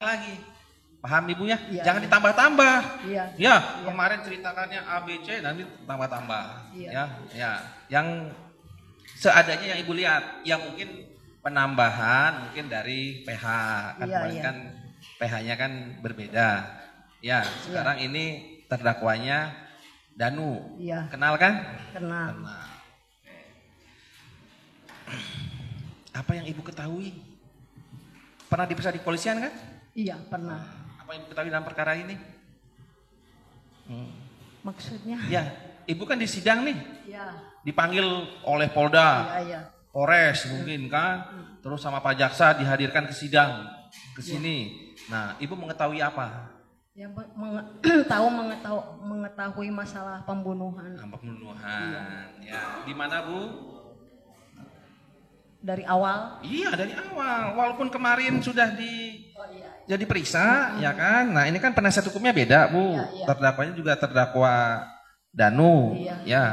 lagi. Paham Ibu ya? Iya, Jangan iya. ditambah-tambah. Iya. Ya, Iya. kemarin ceritakannya A, B, C, nanti tambah-tambah. Iya. Ya, ya. Yang seadanya yang Ibu lihat, yang mungkin penambahan mungkin dari PH. Kan Iya, kemarin iya. kan PH-nya kan berbeda. Ya, sekarang ini terdakwanya Danu. Iya. Kenal kan? Kenal. Kenal. Apa yang Ibu ketahui? Pernah diperiksa di kepolisian kan? Iya, pernah. Apa yang Ibu ketahui dalam perkara ini? Maksudnya? Ya, Ibu kan di sidang nih, Iya. dipanggil oleh Polda, Iya, iya. Polres mungkin kan, terus sama Pak Jaksa dihadirkan ke sidang, ke sini. Nah, Ibu mengetahui apa? Ya, mengetahui masalah pembunuhan Pembunuhan. Ya, di mana Bu? dari awal. Iya, dari awal. Walaupun kemarin sudah jadi periksa, ya kan. Nah, ini kan penasihat hukumnya beda, Bu. Iya, iya. Terdakwanya juga terdakwa Danu. Iya. Ya.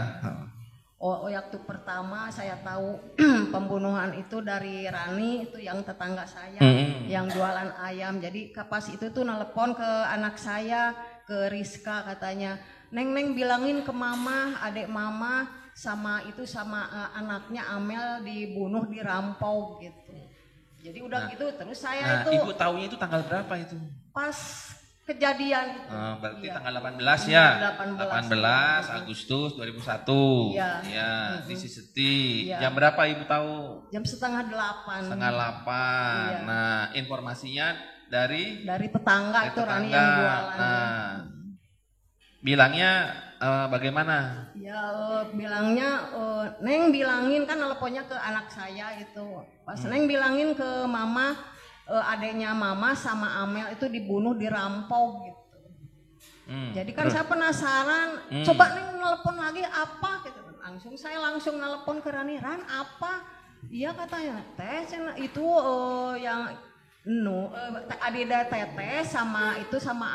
Waktu pertama saya tahu pembunuhan itu dari Rani, itu yang tetangga saya, yang jualan ayam. Jadi pas itu tuh nelpon ke anak saya, ke Rizka, katanya, Neng bilangin ke mama, adik mama sama anaknya Amel dibunuh, dirampau gitu. Jadi udah gitu terus saya itu Ibu tahunya itu tanggal berapa itu? pas kejadian itu. Berarti Iya. tanggal 18 ya? 18 Agustus 2001. Iya. Ya, di Siseti. Iya. Jam berapa Ibu tahu? Jam 7:30. 7:30. Iya. Nah, informasinya dari Tetangga itu Rani yang jualan. Nah, bilangnya bagaimana? Ya bilangnya Neng bilangin, kan teleponnya ke anak saya itu. Pas Neng bilangin ke mama, adiknya mama sama Amel itu dibunuh, dirampau gitu. Jadi kan saya penasaran, coba Neng nelpon lagi apa gitu. Saya langsung nelpon ke Rani, Ran apa? Iya katanya, teh itu yang Adida Teteh sama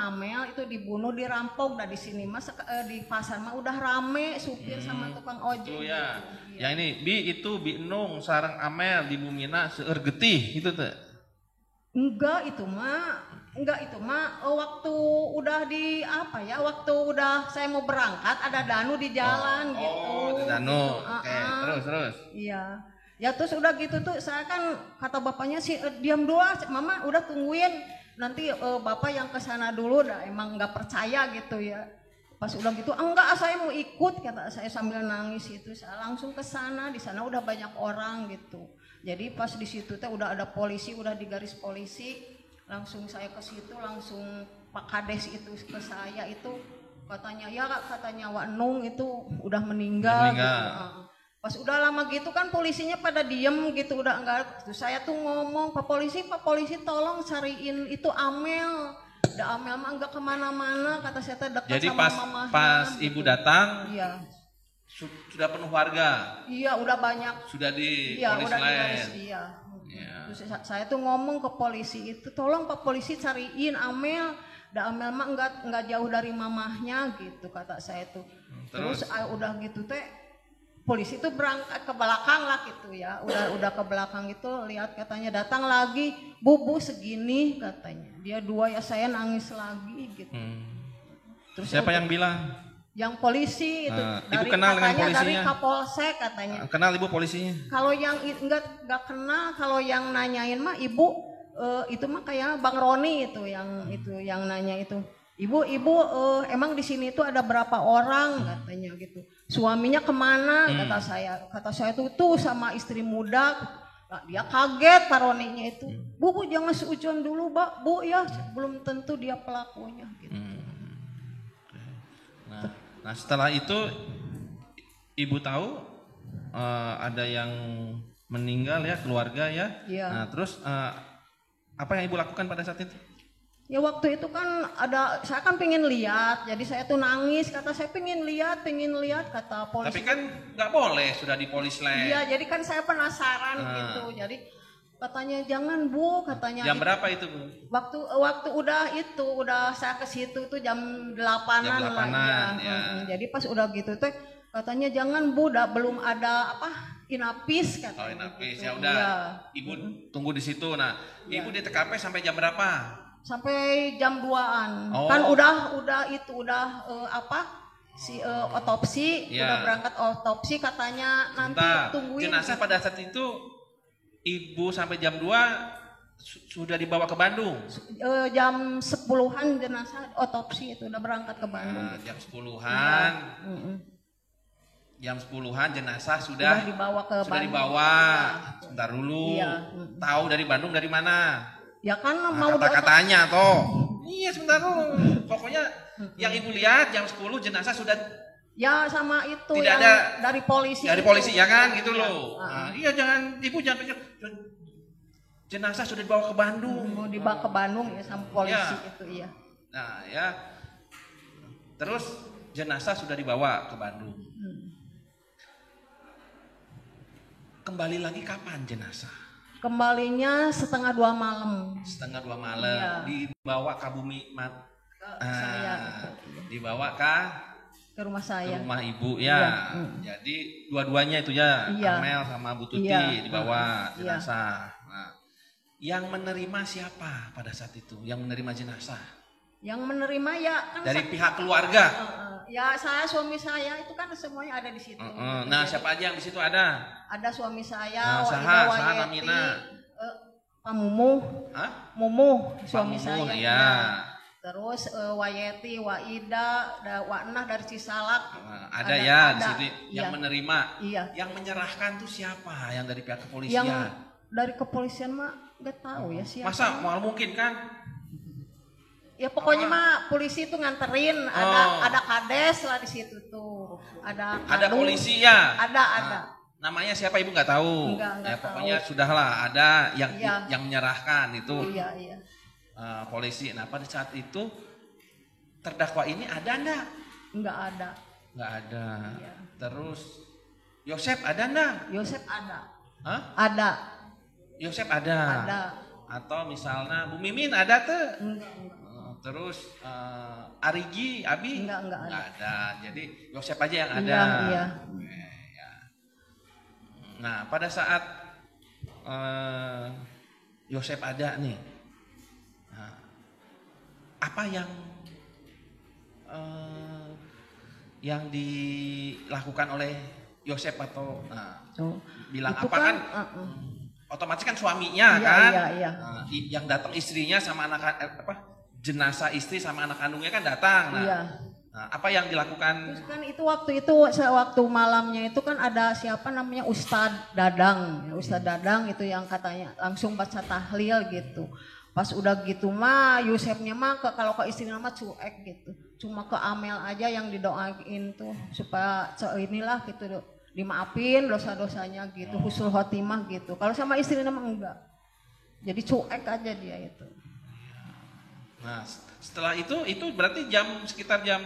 Amel itu dibunuh, dirampok. Nah di sini mas di pasar mah udah rame, supir sama tukang ojek. Itu ya. Yang ini Bi Enung sareng Amel di Mumina seueur getih gitu tuh. Enggak itu mah waktu udah waktu udah saya mau berangkat ada Danu di jalan gitu. Oh, Danu. Oke, terus. Iya. Ya terus udah gitu tuh saya kan kata bapaknya sih diam dulu, mama udah tungguin nanti bapak yang kesana dulu, dah emang nggak percaya gitu ya. Pas udah gitu enggak, saya mau ikut kata saya sambil nangis itu. Saya langsung ke sana, di sana udah banyak orang gitu. Jadi pas di situ teh udah ada polisi, udah di garis polisi, langsung saya ke situ, langsung Pak Kades itu ke saya itu katanya Wak Nung itu udah meninggal. Gitu. Pas udah lama gitu kan polisinya pada diem gitu, udah enggak. Terus saya tuh ngomong, Pak polisi tolong cariin itu Amel. Amel mah enggak kemana-mana, kata saya dekat jadi sama mamahnya. Jadi pas Ibu datang, iya. Sudah penuh warga. Iya, udah banyak. Sudah di Iya, polis udah lain. Iya. Ya. Terus saya tuh ngomong ke polisi itu, tolong Pak polisi cariin Amel. Amel mah enggak jauh dari mamahnya gitu, kata saya tuh. Terus udah gitu teh polisi itu berangkat ke belakang lah gitu ya, udah ke belakang itu lihat katanya datang lagi bu segini katanya, dia dua ya, saya nangis lagi gitu. Terus siapa yang bilang? Yang polisi itu Ibu kenal dengan polisinya? Dari Kapolsek katanya. Kenal Ibu polisinya? Kalau yang enggak kenal, kalau yang nanyain mah ibu itu mah kayak Bang Roni itu yang nanya itu. Ibu emang di sini tuh ada berapa orang katanya gitu. Suaminya kemana? Kata saya tuh sama istri muda. Nah, dia kaget Paroninya itu. Bu jangan seujon dulu Bu ya, belum tentu dia pelakunya gitu. Nah setelah itu Ibu tahu ada yang meninggal ya, keluarga ya. Iya. Nah terus apa yang Ibu lakukan pada saat itu? Ya waktu itu kan saya kan pengen lihat, jadi saya tuh nangis, kata saya pengen lihat, kata polisi. Tapi kan nggak boleh, sudah di polis lain. Iya, jadi kan saya penasaran gitu, jadi katanya jangan Bu, katanya. Jam berapa itu Bu? Waktu udah saya ke situ tuh jam 8-an lah. Ya. Jadi pas udah gitu tuh katanya jangan Bu, belum ada inapis katanya. Inapis gitu. ya udah. Ya. Ibu tunggu di situ. Nah, Ibu di TKP sampai jam berapa? sampai jam 2-an. Oh. Kan udah otopsi, Iya. udah berangkat otopsi katanya nanti Bentar, tungguin. jenazah pada saat itu ibu sampai jam 2 sudah dibawa ke Bandung. Jam 10-an jenazah otopsi itu udah berangkat ke Bandung. Nah, jam 10-an. Jam 10-an jenazah sudah dibawa ke sudah Bandung. dibawa. Sebentar dulu. Iya. Tahu dari Bandung dari mana? Ya kan Nah, mau kata-katanya toh. Iya, sebentar dulu. Pokoknya yang ibu lihat jam 10 jenazah sudah ya sama itu tidak yang ada dari polisi. dari itu. polisi ya kan gitu Iya. loh. Nah, iya ibu jangan pikir jenazah sudah dibawa ke Bandung. Mau dibawa ke Bandung ya sama polisi Ya. itu iya. Nah, ya. Terus jenazah sudah dibawa ke Bandung. Kembali lagi kapan jenazah? Kembalinya 1:30 malam. 1:30 malam. Iya. Dibawa ke bumi Saya dibawa ke rumah ke saya. rumah ibu Iya. ya. Jadi dua-duanya itu ya, Iya. Amel sama Bu Tuti Iya. dibawa Iya. jenazah. Nah, yang menerima siapa pada saat itu? Yang menerima jenazah? Yang menerima ya kan Dari pihak keluarga. ya saya suami saya itu kan semuanya ada di situ. Nah, siapa aja yang di situ ada? Ada suami saya, Saha Wayeti, namina? Pak Mumuh, Hah? Mumuh suami Pak saya. Mumuh, ya. Terus Wayeti, Waida, Wanah dari Cisalak. Nah, ada ya di ada. situ yang Iya. menerima. Iya. Yang menyerahkan tuh siapa? Yang dari pihak Yang kepolisian. dari kepolisian mah nggak tahu ya siapa. Masa mal mungkin kan? Ya pokoknya mah polisi itu nganterin, ada kades lah di situ tuh. Ada kadung. Polisi ya? Ada. Namanya siapa ibu nggak tahu? Nggak Ya tahu. pokoknya sudahlah ada yang Iya. yang menyerahkan itu Iya. polisi. Nah pada saat itu terdakwa ini ada enggak? Nggak ada. Nggak ada. Iya. Terus Yosep ada enggak? Yosep ada. Hah? Ada. Yosep ada. Ada. Atau misalnya Bu Mimin ada tuh? Enggak. Terus Arigi, Abi? Enggak ada. Jadi Yosep aja yang ada. Iya. Ya. Nah, pada saat Yosep ada nih, nah, apa yang dilakukan oleh Yosep atau bilang Itu apa kan? Otomatis kan suaminya Iya, kan, iya. Nah, yang datang istrinya sama jenazah istri sama anak kandungnya kan datang. Nah, Iya. nah, apa yang dilakukan? Terus kan itu waktu malamnya itu kan ada siapa namanya Ustadz Dadang. Ustadz Dadang itu yang katanya langsung baca tahlil gitu. Pas udah gitu mah Yosepnya mah kalau ke istrinya mah cuek gitu. Cuma ke Amel aja yang didoain tuh supaya inilah gitu dimaafin dosa-dosanya gitu, husnul khotimah gitu. Kalau sama istrinya mah enggak. Jadi cuek aja dia itu. Nah, setelah itu berarti sekitar jam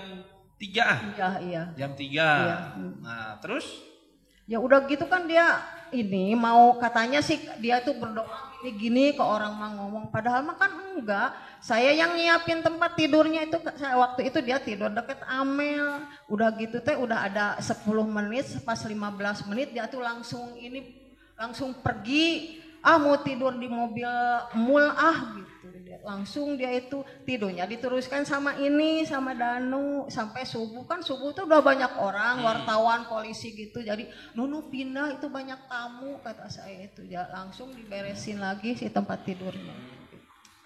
3 Iya. Jam 3. Iya. Nah, terus Ya udah gitu kan dia ini mau katanya sih dia tuh berdoa gini ke orang mah ngomong padahal mah kan enggak. Saya yang nyiapin tempat tidurnya itu waktu itu dia tidur deket Amel. Udah gitu teh udah ada 10 menit pas 15 menit dia tuh langsung pergi mau tidur di mobil mul gitu. Langsung dia itu tidurnya diteruskan sama Danu sampai subuh kan subuh tuh udah banyak orang wartawan polisi gitu jadi Nunu pindah itu banyak tamu kata saya itu ya langsung diberesin lagi si tempat tidurnya.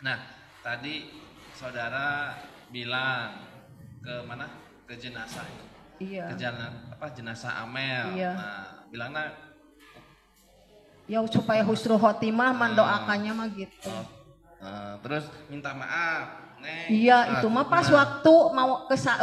Nah, tadi saudara bilang ke mana? Ke jenazah. Iya. Ke jenazah Amel. Iya. Nah, bilangnya ya supaya husnul khotimah mendoakannya mah gitu. Terus minta maaf, Neng. Iya, itu mah pas waktu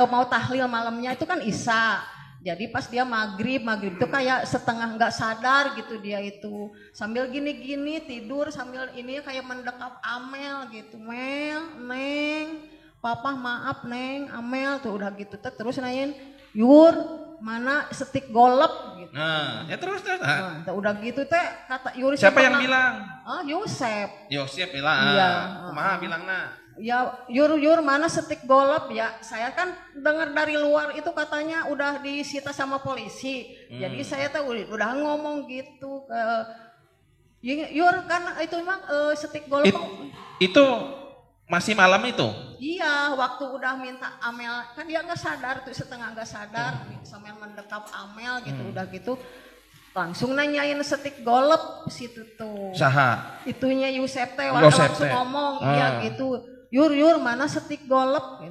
mau tahlil malamnya itu kan Isya. Jadi pas dia maghrib itu kayak setengah nggak sadar gitu dia itu sambil gini-gini tidur sambil ini kayak mendekap Amel gitu, Neng, Papa maaf Neng, Amel tuh udah gitu terus nanyain, Yur mana setik golep gitu. Nah, ya terus. Nah, udah gitu teh kata Yuri siapa yang bilang? Yosep bilang. Iya. Kumaha bilangna? Ya Yur mana setik golep ya saya kan dengar dari luar itu katanya udah disita sama polisi. Jadi saya tuh udah ngomong gitu ke Yur kan itu memang setik golep. Itu Masih malam itu? Iya, waktu udah minta Amel, kan dia nggak sadar tuh, setengah nggak sadar, sambil mendekap Amel gitu, udah gitu langsung nanyain setik golep situ tuh. Saha? Itunya Yusep teh Yosep langsung teh. ngomong, iya gitu. Yur mana setik golep?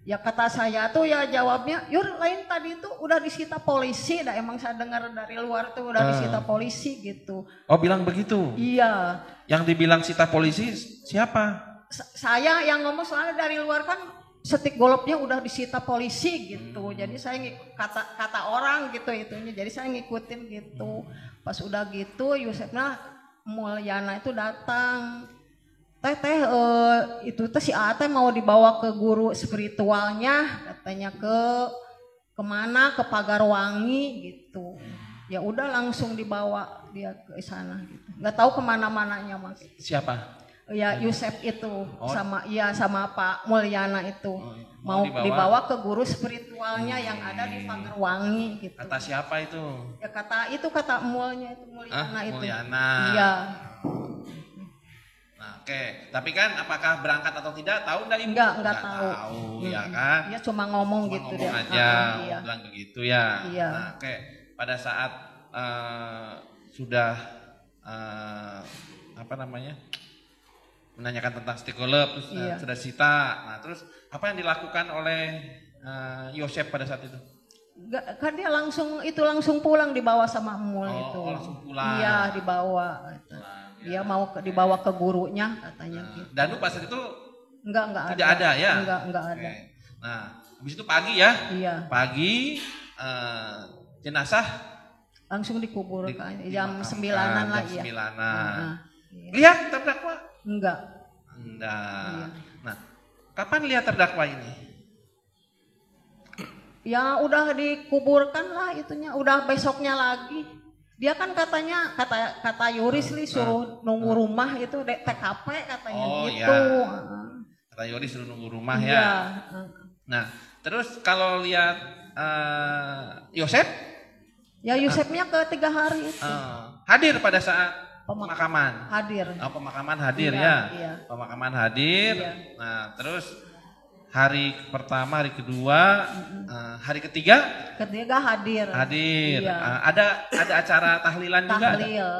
Ya kata saya tuh ya jawabnya, Yur lain tadi tuh udah disita polisi, dah emang saya dengar dari luar tuh udah disita polisi gitu. Oh bilang begitu? Iya. Yang dibilang sita polisi siapa? Saya yang ngomong soalnya dari luar kan setik golopnya udah disita polisi gitu. Jadi saya kata orang gitu itunya. Jadi saya ngikutin gitu. Pas udah gitu Yusefna Mulyana itu datang. Itu si Ate mau dibawa ke guru spiritualnya katanya kemana ke Pagarwangi gitu. Ya udah langsung dibawa dia ke sana gitu. Nggak tahu kemana-mananya Mas. Siapa? Ya Yusef itu sama Pak Mulyana itu mau dibawa ke guru spiritualnya yang ada di Pagarwangi gitu. Kata siapa itu? Ya kata Mulyana itu. Mulyana. Iya. Nah, oke. Tapi kan apakah berangkat atau tidak tahu enggak Ibu? Enggak tahu. Ya kan? Dia cuma ngomong gitu ngomong dia. aja, Iya. bilang begitu ya. Iya. Nah, oke. Pada saat sudah menanyakan tentang stikolep, terus Iya. sudah sita. Nah, terus apa yang dilakukan oleh Yosep pada saat itu? Enggak, kan dia langsung pulang dibawa sama Mul itu. Langsung pulang. Iya, dibawa. Dia mau dibawa ke gurunya katanya gitu. Danu pas itu Enggak tidak ada ya? Enggak ada. Nah, habis itu pagi ya? Iya. Pagi jenazah Langsung dikuburkan jam 9-an lah ya. Jam 9-an. Iya. Lihat terdakwa? Enggak. Enggak. Nah, kapan lihat terdakwa ini? Ya udah dikuburkan lah itunya, udah besoknya lagi. Dia kan katanya kata Yuris suruh nunggu rumah itu TKP katanya gitu. Iya. Kata Yuris suruh nunggu rumah iya. ya. Nah, terus kalau lihat Yosep? Ya Yosepnya ke 3 hari itu. Hadir pada saat pemakaman. Hadir. Pemakaman hadir iya, ya. Iya. Pemakaman hadir. Iya. Nah, terus hari pertama, hari kedua, hari ketiga hadir. Hadir. Iya. Ada acara tahlilan juga. Tahlil.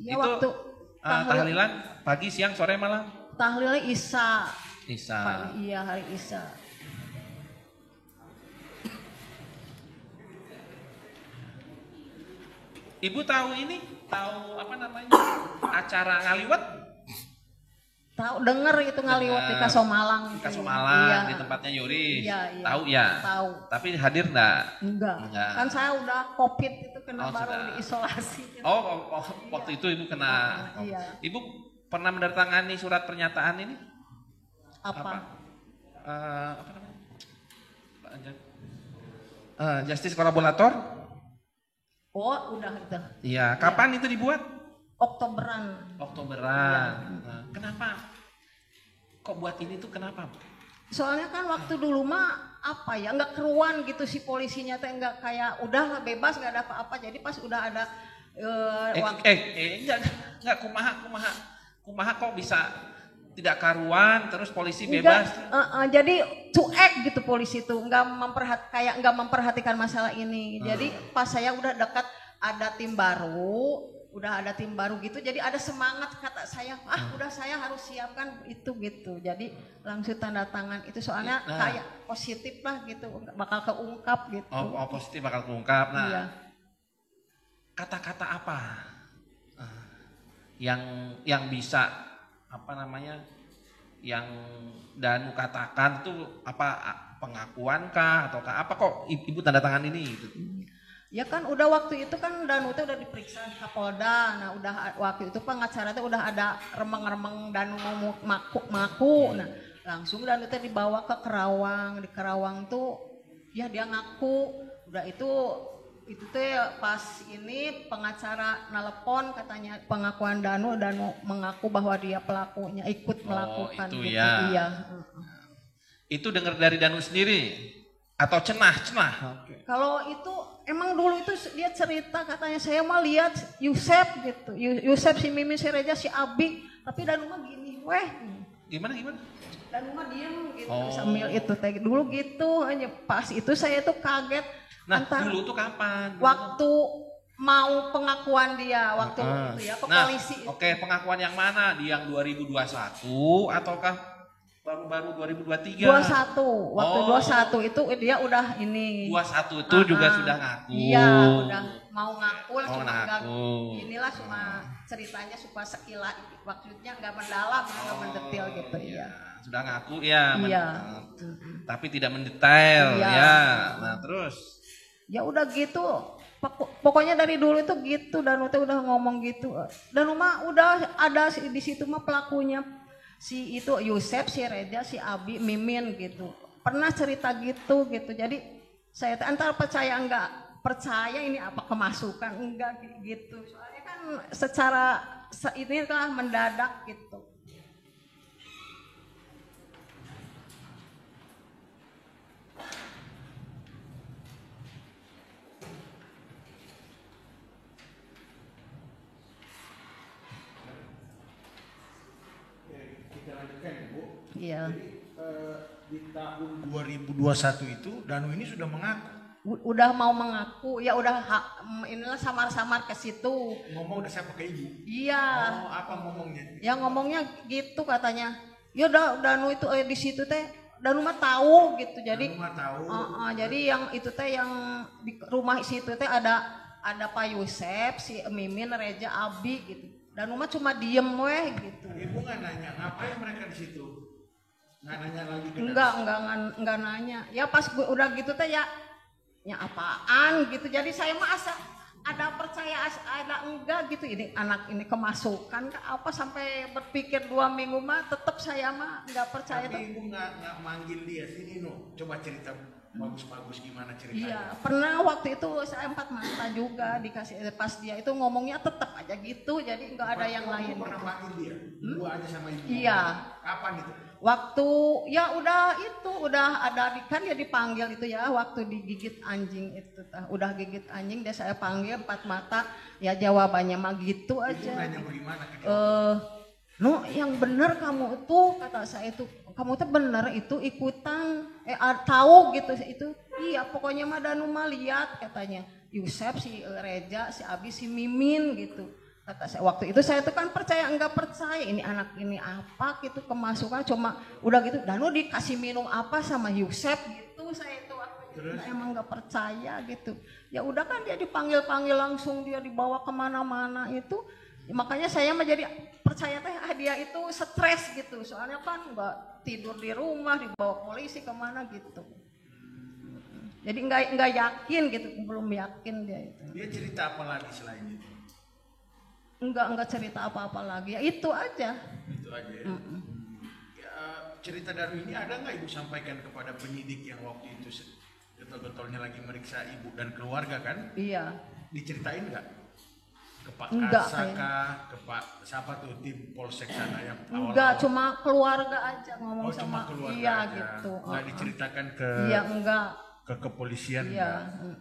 Ya, itu waktu tahlilan pagi, siang, sore, malam. Tahlilnya Isya. Isya. Hari Isya. Ibu tahu ini? Tahu apa namanya? Acara ngaliwat? Tahu, denger itu ngaliwat di Kasomalang. Di Kasomalang, iya. di tempatnya Yuris. Iya. Tahu ya? Tahu. Tapi hadir enggak? Enggak. Kan saya udah COVID itu kena baru diisolasi. Waktu itu Ibu kena. Iya. Ibu pernah menandatangani surat pernyataan ini? Apa namanya? Justice kolaborator? Oh, udah itu. Iya, kapan itu dibuat? Oktoberan. Iya. Nah, kenapa? Kok buat ini tuh kenapa? Soalnya kan waktu dulu mah apa ya, nggak keruan gitu si polisinya teh, nggak kayak udah bebas nggak ada apa-apa. Jadi pas udah ada enggak kumaha kok bisa tidak karuan terus polisi bebas. Jadi cuek gitu polisi tuh, nggak memperhatikan masalah ini. Jadi pas saya udah dekat ada tim baru gitu, jadi ada semangat kata saya, udah saya harus siapkan itu gitu. Jadi langsung tanda tangan itu soalnya kayak positif lah gitu, bakal keungkap gitu. Positif bakal keungkap. Nah, iya. Kata-kata apa yang bisa yang Danu katakan tuh apa, pengakuan kah atau apa kok Ibu tanda tangan ini gitu? Ya kan udah waktu itu kan Danu itu udah diperiksa di Kapolda. Nah udah waktu itu pengacara itu udah ada remeng-remeng Danu ngaku. Nah langsung Danu itu dibawa ke Kerawang. Di Kerawang tuh ya dia ngaku. Udah itu teh pas ini pengacara nelpon katanya pengakuan Danu mengaku bahwa dia pelakunya ikut melakukan itu gitu. Ya. Iya. Itu dengar dari Danu sendiri atau cenah? Okay. Kalau itu emang dulu itu dia cerita katanya saya mah lihat Yusef gitu. Yusef si Mimi si Reja si Abi, tapi Danu mah gini, Gimana? Dan rumah diem gitu Oh. sambil itu teh dulu gitu hanya pas itu saya tuh kaget. Nah, Antar dulu tuh kapan? waktu mau pengakuan dia waktu itu ya ke polisi. Oke, pengakuan yang mana? Di yang 2021 ataukah baru-baru 2023? 21 waktu Oh. 21 itu dia udah ini 21 itu juga sudah ngaku. iya udah mau ngaku lah, Mau cuma enggak ngaku. inilah cuma ceritanya supaya sekilas maksudnya enggak mendalam enggak mendetail gitu Iya. ya Sudah ngaku ya, iya tapi tidak mendetail Iya. ya. Nah, terus ya udah gitu pokoknya dari dulu itu gitu dan udah ngomong gitu dan rumah udah ada di situ mah pelakunya si itu Yusef, si Reja, si Abi, Mimin gitu pernah cerita gitu jadi saya antara percaya enggak percaya ini apa kemasukan enggak gitu soalnya kan secara ini telah mendadak gitu. Kita lanjutkan ya Bu. Iya. Jadi di tahun 2021 itu Danu ini sudah mengaku. Udah mau mengaku ya udah inilah samar-samar ke situ. Ngomong udah siapa ke Ibu? Iya. Oh, apa ngomongnya? Ya ngomongnya gitu katanya. Ya udah Danu itu di situ teh Danu mah tahu gitu. Jadi Danu mah tahu. Jadi yang itu teh yang di rumah situ teh ada Pak Yusef, si Mimin, Reja, Abi gitu. Danu mah cuma diem weh gitu. Ibu nggak nanya ngapain mereka di situ? Nggak nanya lagi ke Enggak nanya. Ya pas gue udah gitu teh ya apaan gitu. Jadi saya mah asa ada percaya ada enggak gitu ini anak ini kemasukan ke apa sampai berpikir 2 minggu mah tetap saya mah enggak percaya. Tapi Ibu nggak manggil dia sini no. Coba cerita bagus-bagus gimana ceritanya. Iya, pernah waktu itu saya 4 mata juga dikasih pas dia itu ngomongnya tetap aja gitu, jadi nggak ada yang lain. Pernah Gitu. panggil dia? Ibu aja sama Ibu. Iya. Kapan itu? Waktu ya udah ada kan dia dipanggil itu ya waktu digigit anjing itu udah gigit anjing dia saya panggil 4 mata ya jawabannya mah gitu Ibu aja. nanya bagaimana ke dia? No yang bener kamu tuh kata saya itu kamu tuh bener itu ikutan tahu gitu itu iya pokoknya mah Danu mah lihat katanya Yusef si Reja si Abi si Mimin gitu kata saya waktu itu saya tuh kan percaya enggak percaya ini anak ini apa gitu kemasukan cuma udah gitu Danu dikasih minum apa sama Yusef gitu saya itu waktu itu emang enggak percaya gitu ya udah kan dia dipanggil langsung dia dibawa kemana-mana itu makanya saya menjadi percaya teh dia itu stres gitu soalnya kan nggak tidur di rumah dibawa polisi kemana gitu jadi nggak yakin gitu belum yakin dia itu Dia cerita apa lagi selain itu? nggak cerita apa-apa lagi ya itu aja Itu aja ya. Ya, cerita Danu ini ada nggak Ibu sampaikan kepada penyidik yang waktu itu getol-getolnya lagi meriksa Ibu dan keluarga kan? iya Diceritain nggak? Ke Pak Enggak, Kasaka, ke Pak siapa tuh tim Polsek sana yang enggak cuma keluarga aja ngomong cuma sama keluarga iya aja. gitu Nggak diceritakan ke iya enggak ke kepolisian iya nggak?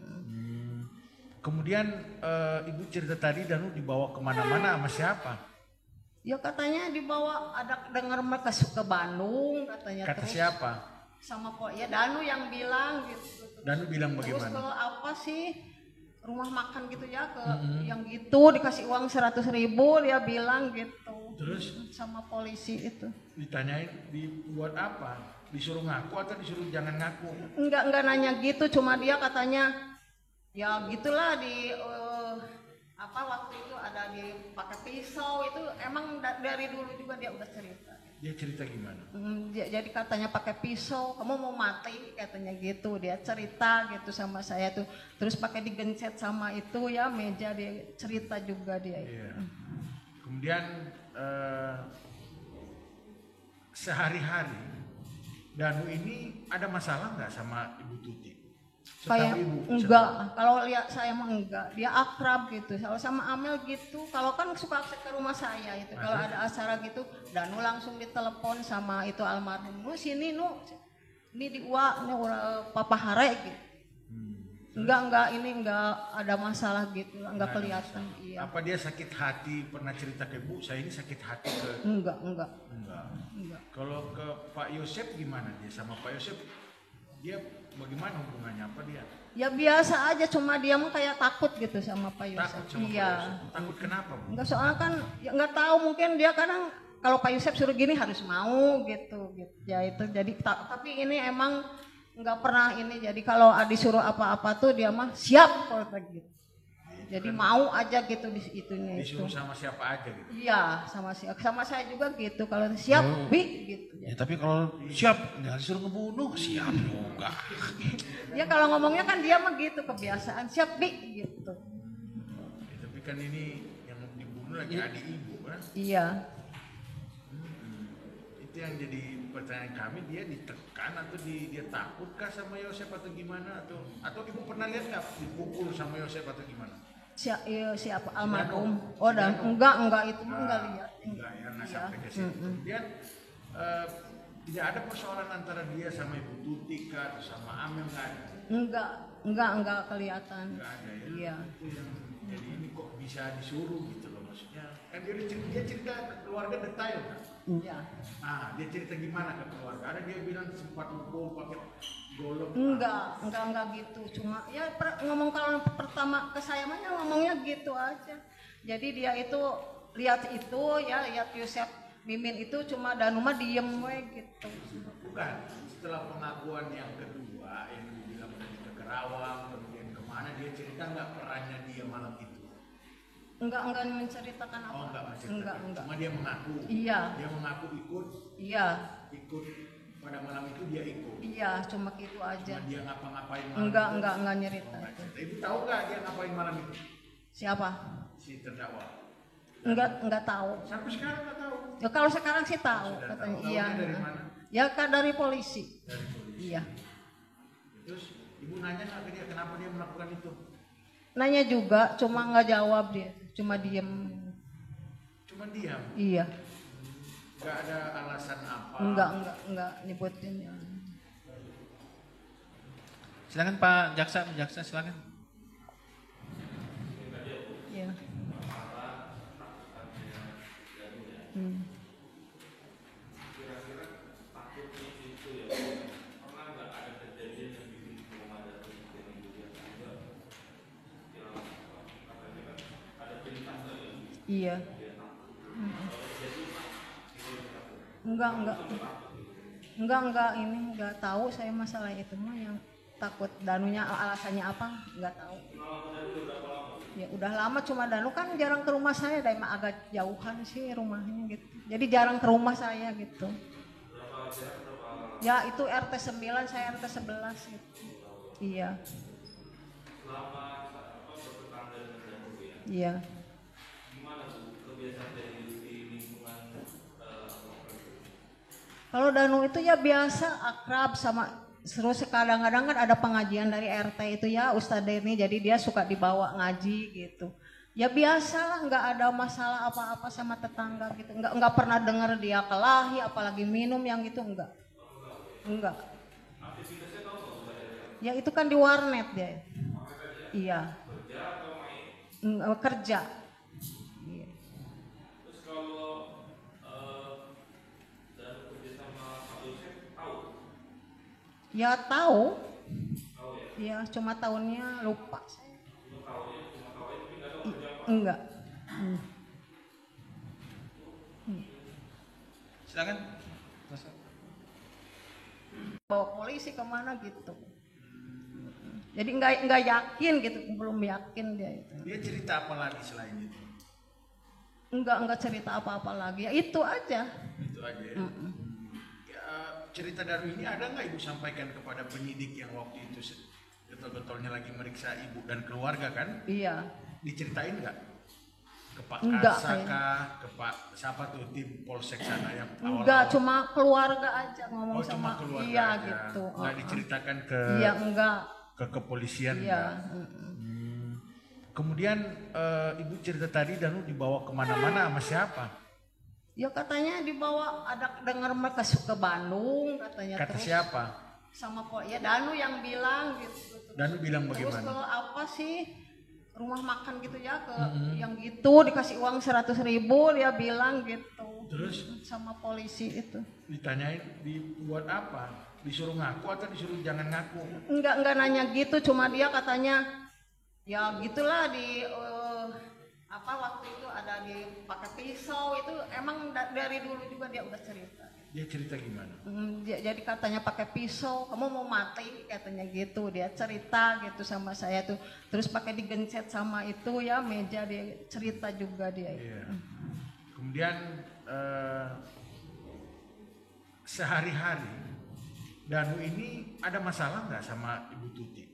Kemudian Ibu cerita tadi Danu dibawa kemana-mana sama siapa? ya katanya dibawa ada dengar mereka ke Bandung katanya Kata terus siapa? sama ya Danu yang bilang gitu Danu bilang terus bagaimana? kalau apa sih rumah makan gitu ya ke yang gitu dikasih uang 100.000 dia bilang gitu Terus sama polisi itu ditanyain dibuat apa? Disuruh ngaku atau disuruh jangan ngaku? enggak nanya gitu cuma dia katanya ya gitulah di apa waktu itu ada dipakai pisau itu emang dari dulu juga dia udah cerita. Dia cerita gimana? Jadi katanya pakai pisau, kamu mau mati katanya gitu. Dia cerita gitu sama saya tuh. Terus pakai digencet sama itu ya meja dia cerita juga dia. Iya. Kemudian sehari-hari Danu ini ada masalah nggak sama Ibu Tuti? Kayak Ibu, enggak, kalau lihat saya mah enggak. Dia akrab gitu. Kalau sama Amel gitu, kalau kan suka ke rumah saya itu. Kalau ada acara gitu, Danu langsung ditelepon sama itu almarhum. Nu sini nu. Ini di Uwa, ini Papa Hare gitu. Enggak, ini enggak ada masalah gitu, enggak kelihatan. Iya. Apa dia sakit hati, pernah cerita ke Bu, saya ini sakit hati ke... Enggak. Enggak. Kalau ke Pak Yosep gimana dia? Sama Pak Yosep, dia bagaimana hubungannya? Apa dia? Ya biasa aja, cuma dia mah kayak takut gitu sama Pak Yosep. Takut sama Iya. Pak Yosep? Takut kenapa Bu? Enggak, soalnya kan ya enggak tahu, mungkin dia kadang kalau Pak Yosep suruh gini harus mau gitu. Ya itu jadi tapi ini emang enggak pernah ini, jadi kalau disuruh apa-apa tuh dia mah siap kalau gitu. Jadi mau aja gitu di itunya itu. Disuruh sama siapa aja gitu? Iya, sama saya juga gitu. Kalau siap, bi gitu. Ya tapi kalau siap, nggak disuruh ngebunuh, siap juga. Ya kalau ngomongnya kan dia mah gitu, kebiasaan siap bi gitu. Ya, tapi kan ini yang dibunuh lagi adik ibu kan? Iya. Itu yang jadi pertanyaan kami, dia ditekan atau dia takutkah sama Yosep atau gimana? Atau ibu pernah lihat nggak dipukul sama Yosep atau gimana? Siapa almarhum? Oh, dan enggak itu mah enggak lihat. Enggak ya, nggak sampai ke situ. Kemudian tidak ada persoalan antara dia sama Ibu Tuti kah atau sama Amel nggak ada? Enggak kelihatan. Nggak ada ya. Iya. Itu yang jadi ini kok bisa disuruh gitu loh, maksudnya. Kan dia cerita ke keluarga detail kan? Iya. Nah, dia cerita gimana ke keluarga? Ada dia bilang sempat mukul pakai golok. Enggak gitu. Cuma ya ngomong kalau pertama ke saya mah ya ngomongnya gitu aja. Jadi dia itu lihat Yosep Mimin itu cuma Danuma diem we gitu. Bukan, setelah pengakuan yang kedua yang dibilang tadi ke Kerawang, kemudian kemana, dia cerita nggak perannya dia malam itu? Enggak menceritakan apa. Oh, enggak menceritakan. Enggak. Cuma dia mengaku. Iya. Dia mengaku ikut. Iya. Ikut pada malam itu dia ikut. Iya, cuma gitu aja. Cuma dia ngapa-ngapain malam Enggak itu? nyerita. Oh, cerita. Ibu tahu nggak dia ngapain malam itu? Siapa? Si terdakwa. Enggak tahu. Sampai sekarang nggak tahu. Ya kalau sekarang sih tahu Sudah katanya. tahu. Iya. Tahunya dari mana? Ya kan dari polisi. Dari polisi. Iya. Terus ibu nanya nggak ke dia kenapa dia melakukan itu? Nanya juga, cuma nggak jawab dia, cuma diem. Cuma diam. Iya. Nggak ada alasan apa? Enggak nyebutin. Ya. Silakan Pak Jaksa silakan. Iya. Iya. Enggak ini enggak tahu saya masalah itu mah, yang takut Danunya alasannya apa enggak tahu. Ya udah lama, cuma Danu kan jarang ke rumah saya, emang agak jauhan sih rumahnya gitu. Jadi jarang ke rumah saya gitu. Ya itu RT 9, saya RT 11 gitu. Iya. Iya. Kalau Danu itu ya biasa akrab sama, terus kadang-kadang kan ada pengajian dari RT itu ya Ustadz Denny, jadi dia suka dibawa ngaji gitu. Ya biasalah, nggak ada masalah apa-apa sama tetangga gitu. Nggak pernah dengar dia kelahi apalagi minum yang gitu, enggak. Ya itu kan di warnet dia. Iya. Kerja. Iya. Terus kalau dan kerja sama Pak Yosep tahu? Ya tahu. Ya cuma tahunnya lupa saya. Enggak. Silakan. Bawa polisi kemana gitu. Jadi nggak yakin gitu, belum yakin dia itu. Dia cerita apa lagi selain itu? Enggak cerita apa-apa lagi, ya itu aja. Itu aja ya. Ya, cerita dari ini ada nggak ibu sampaikan kepada penyidik yang waktu itu getol-getolnya lagi meriksa ibu dan keluarga kan? Iya. Diceritain nggak? Ke Pak Enggak, Karsa kah? Ke Pak siapa tuh tim Polsek sana yang awal-awal? Enggak, cuma keluarga aja ngomong cuma sama. keluarga Iya aja. gitu. Nggak diceritakan ke Iya enggak. ke kepolisian. Iya. Kemudian ibu cerita tadi Danu dibawa kemana-mana sama siapa? Ya katanya dibawa, ada dengar mereka ke Bandung katanya. Kata terus. siapa? Ya Danu yang bilang gitu. Danu bilang Terus bagaimana? kalau apa sih rumah makan gitu ya ke yang gitu dikasih uang 100.000 dia bilang gitu. Terus Sama polisi itu. ditanyain dibuat apa? Disuruh ngaku atau disuruh jangan ngaku? Enggak nanya gitu, cuma dia katanya ya gitulah apa waktu itu ada pakai pisau itu emang dari dulu juga dia udah cerita. Dia cerita gimana? Jadi katanya pakai pisau, kamu mau mati katanya gitu. Dia cerita gitu sama saya tuh. Terus pakai digencet sama itu ya meja, dia cerita juga dia. Iya. Kemudian sehari-hari Danu ini ada masalah nggak sama Ibu Tuti?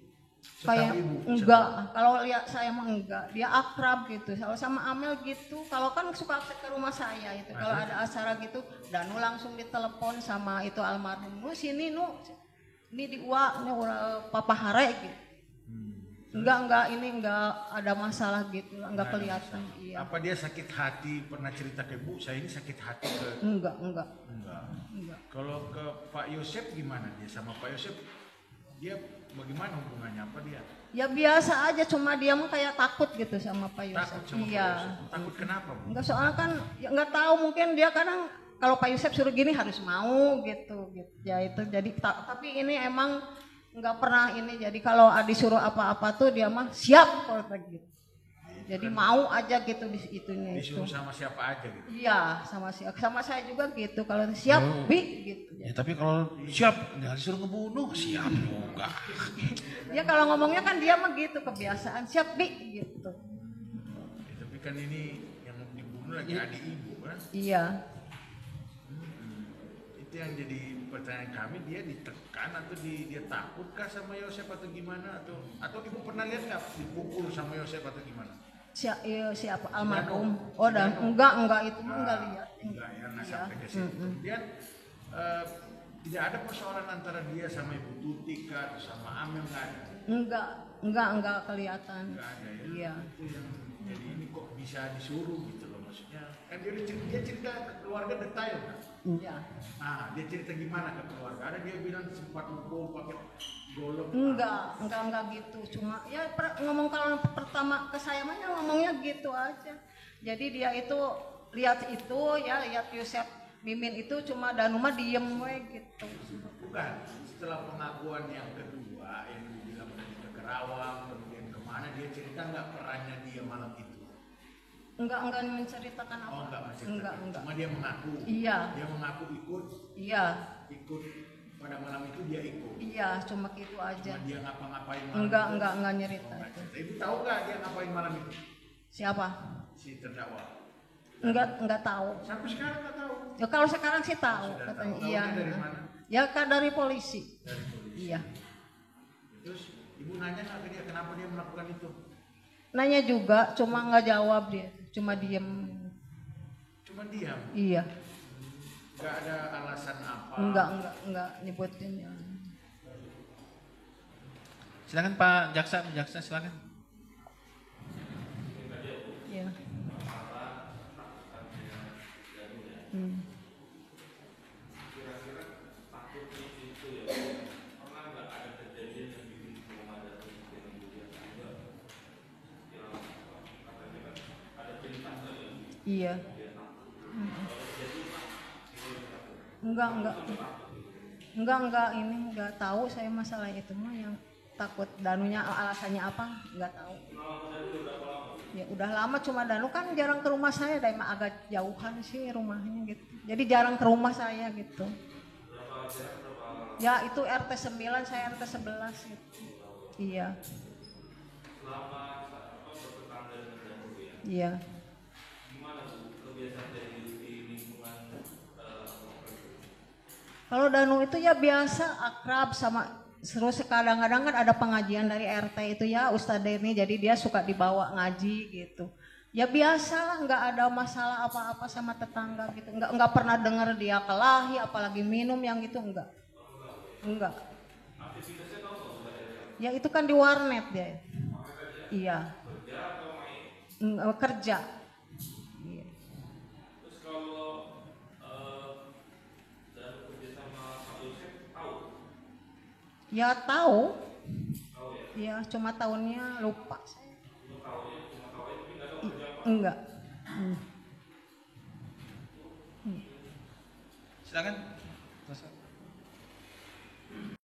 Kayak Setahu Ibu? enggak, kalau lihat saya mah enggak. Dia akrab gitu. Kalau sama Amel gitu, kalau kan suka ke rumah saya itu. Kalau ada acara gitu, Danu langsung ditelepon sama itu almarhum. Nu sini nu. Ini di Uwa, ini Papa Hare gitu. Enggak ada masalah gitu, enggak kelihatan. Iya. Apa dia sakit hati pernah cerita ke Bu? Saya ini sakit hati ke Enggak. Enggak. Enggak. Kalau ke Pak Yosep gimana dia sama Pak Yosep? Dia bagaimana hubungannya apa dia? Ya biasa aja, cuma dia mah kayak takut gitu sama Pak Yusuf. Takut sama Iya. Pak Yosep. Takut kenapa, Bu? Enggak, soalnya kan ya enggak tahu, mungkin dia kadang kalau Pak Yusuf suruh gini harus mau gitu. Ya itu jadi tapi ini emang enggak pernah ini, jadi kalau disuruh apa-apa tuh dia mah siap kalau gitu. Jadi mau aja gitu di itunya itu. Disuruh sama siapa aja gitu. Iya, sama saya juga gitu. Kalau siap, bi gitu. Ya tapi kalau siap nggak disuruh ngebunuh siap juga. Ya kalau ngomongnya kan dia mah gitu kebiasaan, siap bi gitu. Ya, tapi kan ini yang dibunuh lagi adik Ibu kan? Iya. Itu yang jadi pertanyaan kami, dia ditekan atau dia takutkah sama Yosep atau gimana, atau Ibu pernah lihat nggak dipukul sama Yosep atau gimana? Siapa almarhum? Oh, dan enggak itu mah enggak lihat. Enggak ya, nggak sampai ke situ. Kemudian tidak ada persoalan antara dia sama Ibu Tuti kah atau sama Amel nggak ada? Enggak kelihatan. Nggak ada ya. Iya. Itu yang jadi ini kok bisa disuruh gitu loh, maksudnya. Kan dia cerita ke keluarga detail kan? Iya. Nah, dia cerita gimana ke keluarga? Ada dia bilang sempat mukul pakai golok. Enggak gitu. Cuma ya ngomong kalau pertama ke saya mah ya ngomongnya gitu aja. Jadi dia itu lihat Yosep Mimin itu cuma Danu mah diem we gitu. Bukan, setelah pengakuan yang kedua yang dibilang tadi ke Kerawang, kemudian kemana, dia cerita nggak perannya dia malam itu? Enggak menceritakan apa. Oh, enggak menceritakan. Enggak. Cuma dia mengaku. Iya. Dia mengaku ikut. Iya. Ikut pada malam itu dia ikut. Iya, cuma gitu aja. Cuma dia ngapa-ngapain malam itu? Enggak nyerita itu. Ibu tahu nggak dia ngapain malam itu? Siapa? Si terdakwa. Enggak tahu. Sampai sekarang nggak tahu. Ya kalau sekarang sih tahu Sudah katanya. tahu. Iya. Tahunya dari mana? Ya kan dari polisi. Dari polisi. Iya. Terus ibu nanya nggak ke dia kenapa dia melakukan itu? Nanya juga, cuma nggak jawab dia, cuma diem. Cuma diam. Iya. Nggak ada alasan apa? Enggak nyebutin ya. Silakan Pak Jaksa silakan. Iya. Iya. Enggak tahu saya masalah itu mah, yang takut Danunya alasannya apa enggak tahu. Ya udah lama, cuma Danu kan jarang ke rumah saya, emang agak jauhan sih rumahnya gitu. Jadi jarang ke rumah saya gitu. Ya itu RT 9, saya RT 11 gitu. Iya. Iya. Kalau Danu itu ya biasa akrab sama, terus kadang-kadang kan ada pengajian dari RT itu ya Ustadz Denny, jadi dia suka dibawa ngaji gitu. Ya biasa lah, nggak ada masalah apa-apa sama tetangga gitu. Nggak pernah dengar dia kelahi, apalagi minum yang gitu enggak. Ya itu kan di warnet dia. Iya. Kerja. Iya. Terus kalau dan kerja sama Pak Yosep tahu Ya tahu. Ya cuma tahunnya lupa saya. Enggak. Silakan.